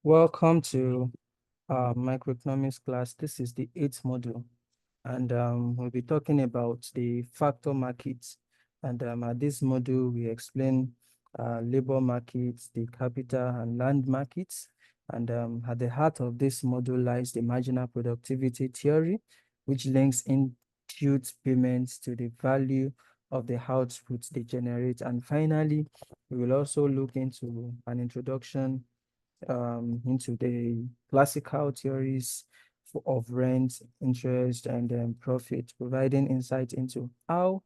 Welcome to our microeconomics class. This is the 8th module, and we'll be talking about the factor markets. And at this module, we explain labor markets, the capital and land markets. And at the heart of this module lies the marginal productivity theory, which links input payments to the value of the output they generate. And finally, we will also look into an introduction into the classical theories of rent, interest, and profit, providing insight into how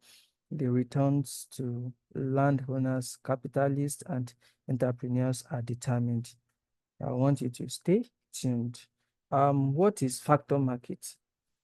the returns to landowners, capitalists, and entrepreneurs are determined. I want you to stay tuned. What is factor market?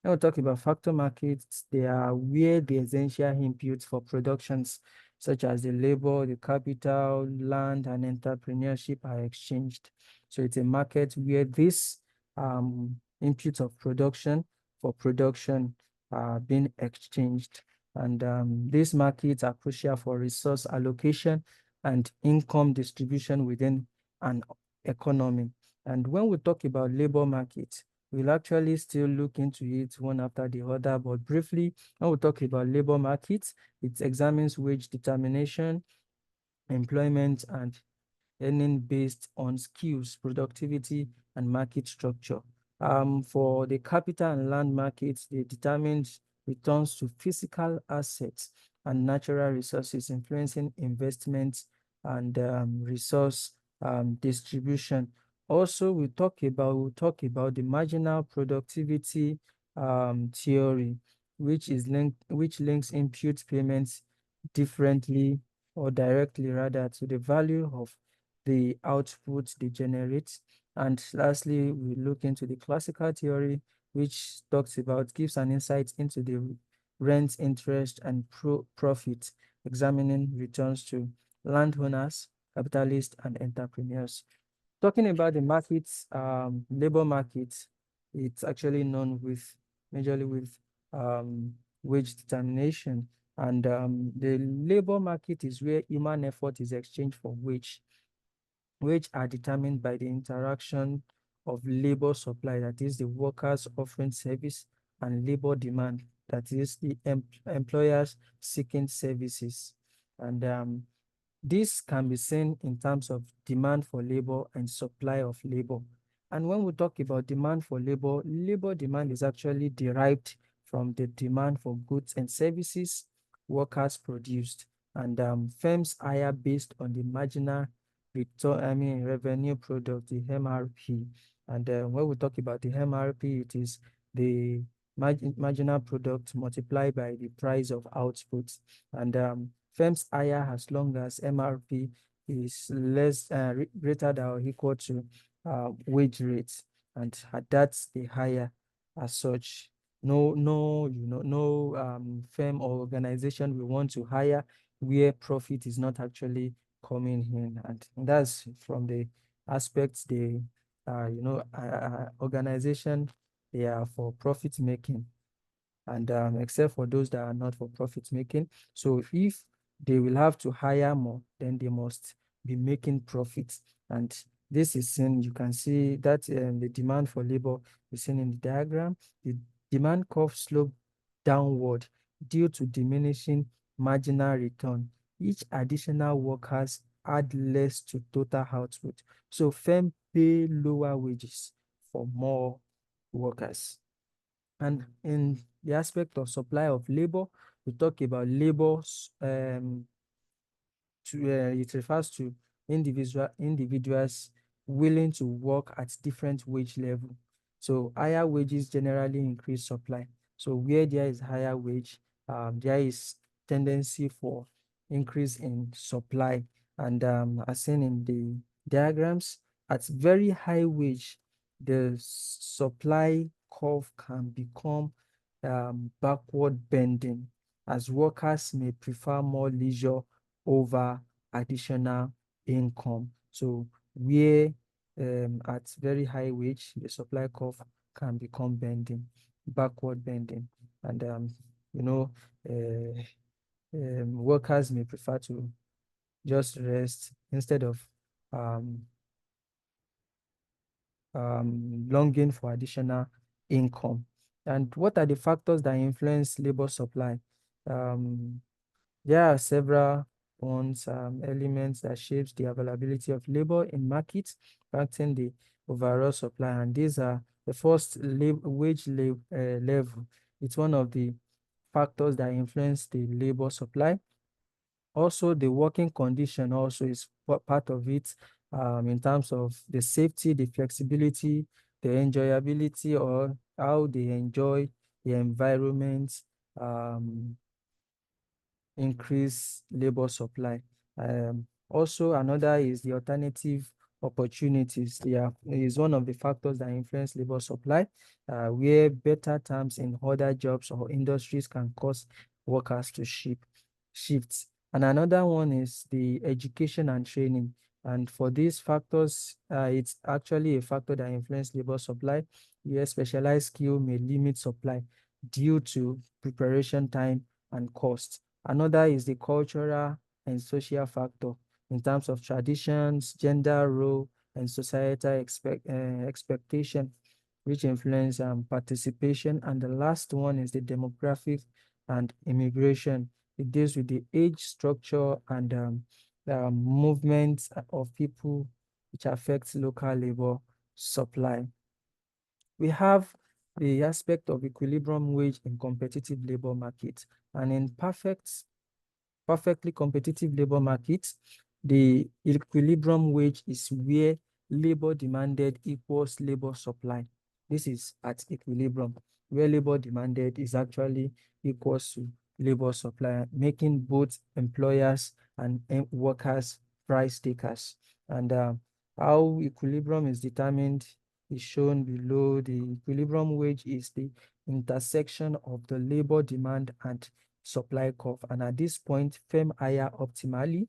When we talk about factor markets, they are where the essential inputs for productions, such as the labor, the capital, land, and entrepreneurship are exchanged. So it's a market where these inputs of production for production are being exchanged. And these markets are crucial for resource allocation and income distribution within an economy. And when we talk about labor market, we'll actually still look into it one after the other. But briefly, when we talk about labor markets, it examines wage determination, employment, and earning based on skills, productivity, and market structure. For the capital and land markets, they determine returns to physical assets and natural resources, influencing investments and resource distribution. Also, we'll talk about the marginal productivity theory, which links input payments differently or directly rather to the value of the output they generate. And lastly, we look into the classical theory, which gives an insight into the rent, interest, and profit, examining returns to landowners, capitalists, and entrepreneurs. Talking about the markets, labor markets, it's actually known majorly with wage determination. And the labor market is where human effort is exchanged for wage, which are determined by the interaction of labor supply, that is the workers offering service, and labor demand, that is the employers seeking services. And this can be seen in terms of demand for labor and supply of labor. And when we talk about demand for labor, labor demand is actually derived from the demand for goods and services workers produced. And firms hire based on the marginal revenue product, the MRP. And when we talk about the MRP, it is the marginal product multiplied by the price of output. And firms hire as long as MRP is greater than or equal to wage rates, and at that they hire as such. No firm or organization will want to hire where profit is not actually coming in, and that's from the aspects the organization, they are for profit making, and except for those that are not for profit making. So if they will have to hire more, then they must be making profits. And this is seen, you can see that the demand for labor is seen in the diagram. The demand curve slope downward due to diminishing marginal return. Each additional workers add less to total output. So firm pay lower wages for more workers. And in the aspect of supply of labor, we talk about labor it refers to individuals willing to work at different wage level. So higher wages generally increase supply. So where there is higher wage, there is tendency for increase in supply. And as seen in the diagrams, at very high wage, the supply curve can become backward bending, as workers may prefer more leisure over additional income. So where at very high wage, the supply curve can become backward bending. And you know, workers may prefer to just rest instead of longing for additional income. And what are the factors that influence labor supply? Um, there are several ones, elements that shapes the availability of labor in markets, impacting the overall supply. And these are the first level. It's one of the factors that influence the labor supply. Also, the working condition also is part of it, in terms of the safety, the flexibility, the enjoyability, or how they enjoy the environment, um, increase labor supply. Also, another is the alternative opportunities. Yeah, is one of the factors that influence labor supply, where better terms in other jobs or industries can cause workers to shift. And another one is the education and training. And for these factors, it's actually a factor that influence labor supply, where specialized skill may limit supply due to preparation time and cost. Another is the cultural and social factor in terms of traditions, gender role, and societal expectation, which influence participation. And the last one is the demographic and immigration. It deals with the age structure and movement of people, which affects local labor supply. We have the aspect of equilibrium wage in competitive labor market. And in perfectly competitive labor market, the equilibrium wage is where labor demanded equals labor supply. This is at equilibrium, where labor demanded is actually equals to labor supply, making both employers and workers price takers. And how equilibrium is determined is shown below. The equilibrium wage is the intersection of the labor demand and supply curve. And at this point, firm hire optimally.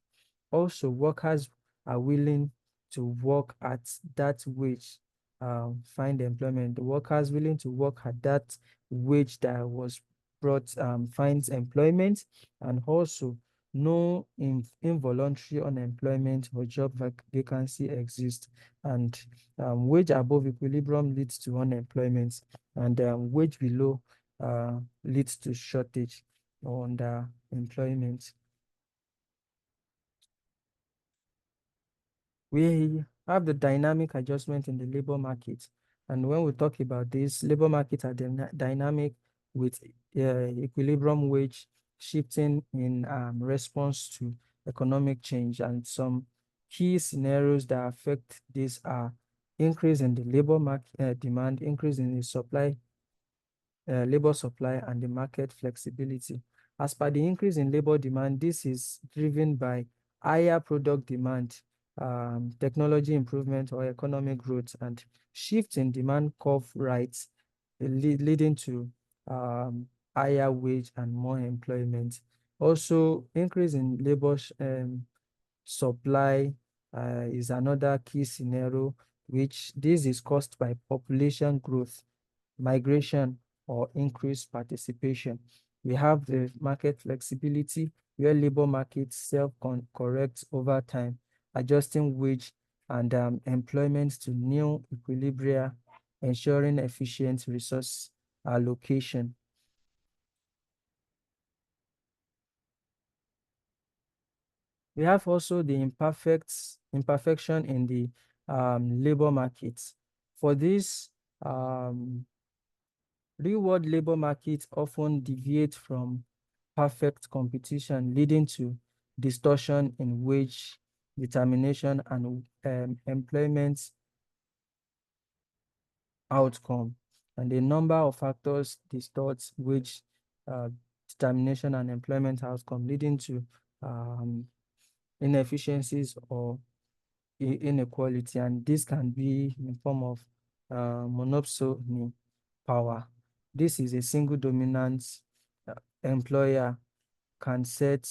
Also, workers are willing to work at that wage, find employment. The workers willing to work at that wage that was brought, finds employment. And also, no involuntary unemployment or job vacancy exists. And wage above equilibrium leads to unemployment, and wage below leads to shortage or underemployment. We have the dynamic adjustment in the labor market. And when we talk about this, labor markets are dynamic with equilibrium wage shifting in response to economic change. And some key scenarios that affect this are increase in the labor market demand, increase in the labor supply, and the market flexibility. As per the increase in labor demand, this is driven by higher product demand, technology improvement or economic growth, and shift in demand curve rights, leading to higher wage and more employment. Also, increase in labor supply is another key scenario, which this is caused by population growth, migration, or increased participation. We have the market flexibility, where labor markets self-correct over time, adjusting wage and employment to new equilibria, ensuring efficient resource allocation. We have also the imperfection in the labor markets. For this, real-world labor markets often deviate from perfect competition, leading to distortion in wage determination and employment outcome. And a number of factors distort wage uh, determination and employment outcome, leading to um, inefficiencies or inequality. And this can be in the form of monopsony power. This is a single dominant uh, employer can set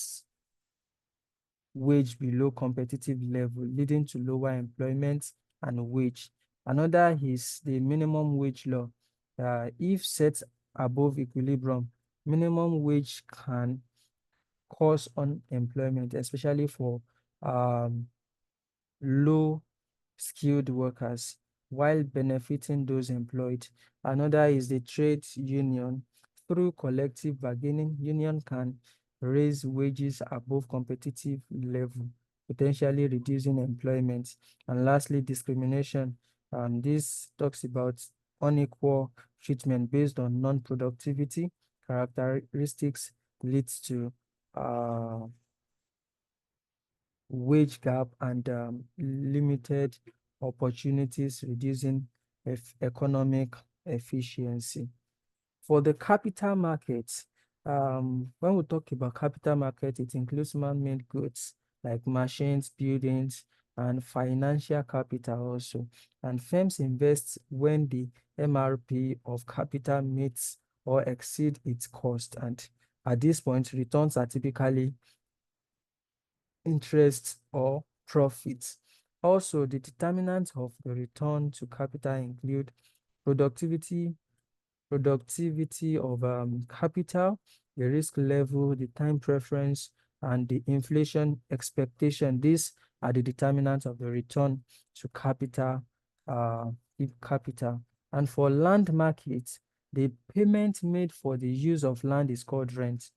wage below competitive level, leading to lower employment and wage. Another is the minimum wage law. If set above equilibrium, minimum wage can cause unemployment, especially for low skilled workers. while benefiting those employed. Another is the trade union. Through collective bargaining, union can raise wages above competitive level, potentially reducing employment. And lastly, discrimination. This talks about unequal treatment based on non-productivity characteristics leads to uh, wage gap and limited opportunities, reducing economic efficiency. For the capital markets, when we talk about capital market, it includes man-made goods like machines, buildings, and financial capital also. And firms invest when the MRP of capital meets or exceed its cost. And at this point, returns are typically interest or profits. Also, the determinants of the return to capital include productivity, productivity of capital, the risk level, the time preference, and the inflation expectation. These are the determinants of the return to capital, capital. And for land markets, the payment made for the use of land is called rent.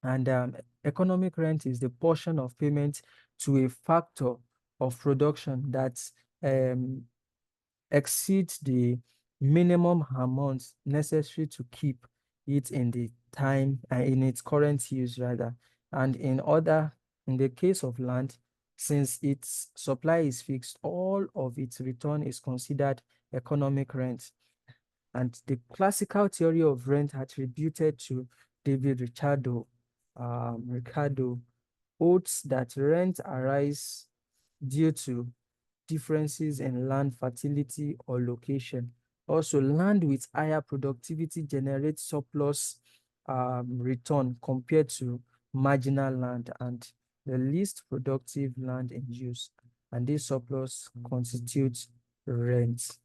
And economic rent is the portion of payment to a factor of production that um, exceeds the minimum amount necessary to keep it in the time in its current use rather. And in the case of land, since its supply is fixed, all of its return is considered economic rent. And the classical theory of rent attributed to David Ricardo holds that rent arise due to differences in land fertility or location. Also, land with higher productivity generates surplus return compared to marginal land and the least productive land in use. And this surplus constitutes rent.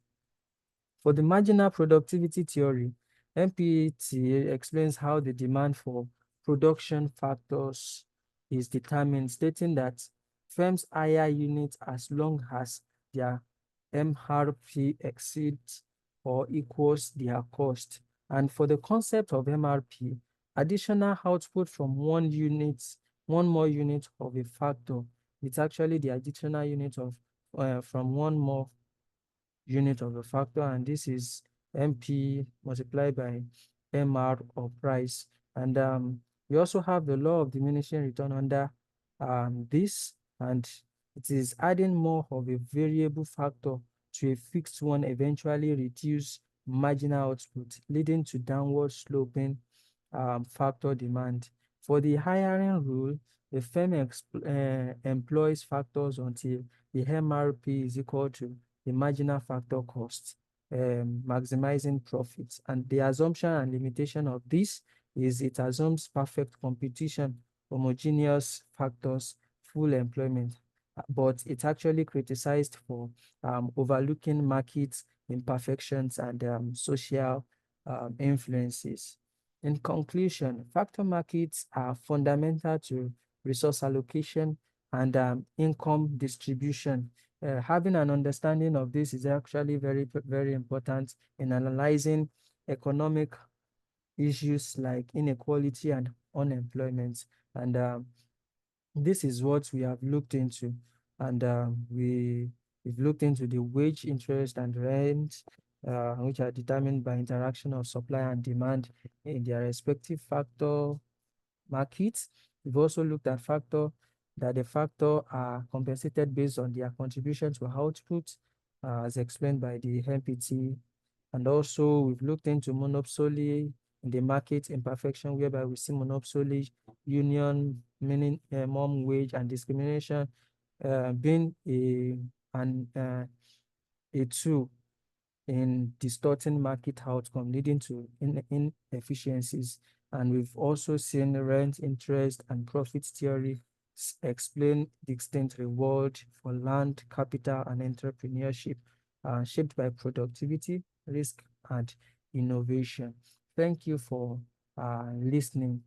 For the marginal productivity theory, MPT explains how the demand for production factors is determined, stating that firms hire units as long as their MRP exceeds or equals their cost. And for the concept of MRP, additional output from one more unit of a factor, it's actually the additional unit of from one more unit of a factor, and this is MP multiplied by MR or price. And we also have the law of diminishing return under this, and it is adding more of a variable factor to a fixed one eventually reduce marginal output, leading to downward sloping factor demand. For the hiring rule, the firm employs factors until the MRP is equal to the marginal factor cost, maximizing profits. And the assumption and limitation of this is it assumes perfect competition, homogeneous factors, full employment, but it's actually criticized for overlooking market imperfections and social influences. In conclusion, factor markets are fundamental to resource allocation and income distribution. Having an understanding of this is actually very, very important in analyzing economic issues like inequality and unemployment. And this is what we have looked into. And we've looked into the wage, interest, and rent, which are determined by interaction of supply and demand in their respective factor markets. We've also looked at the factor are compensated based on their contribution to output, as explained by the MPT. And also we've looked into monopoly in the market imperfection, whereby we see monopoly, union, minimum wage, and discrimination being a tool in distorting market outcome, leading to inefficiencies. And we've also seen rent, interest, and profit theory explain distinct reward for land, capital, and entrepreneurship, shaped by productivity, risk, and innovation. Thank you for listening.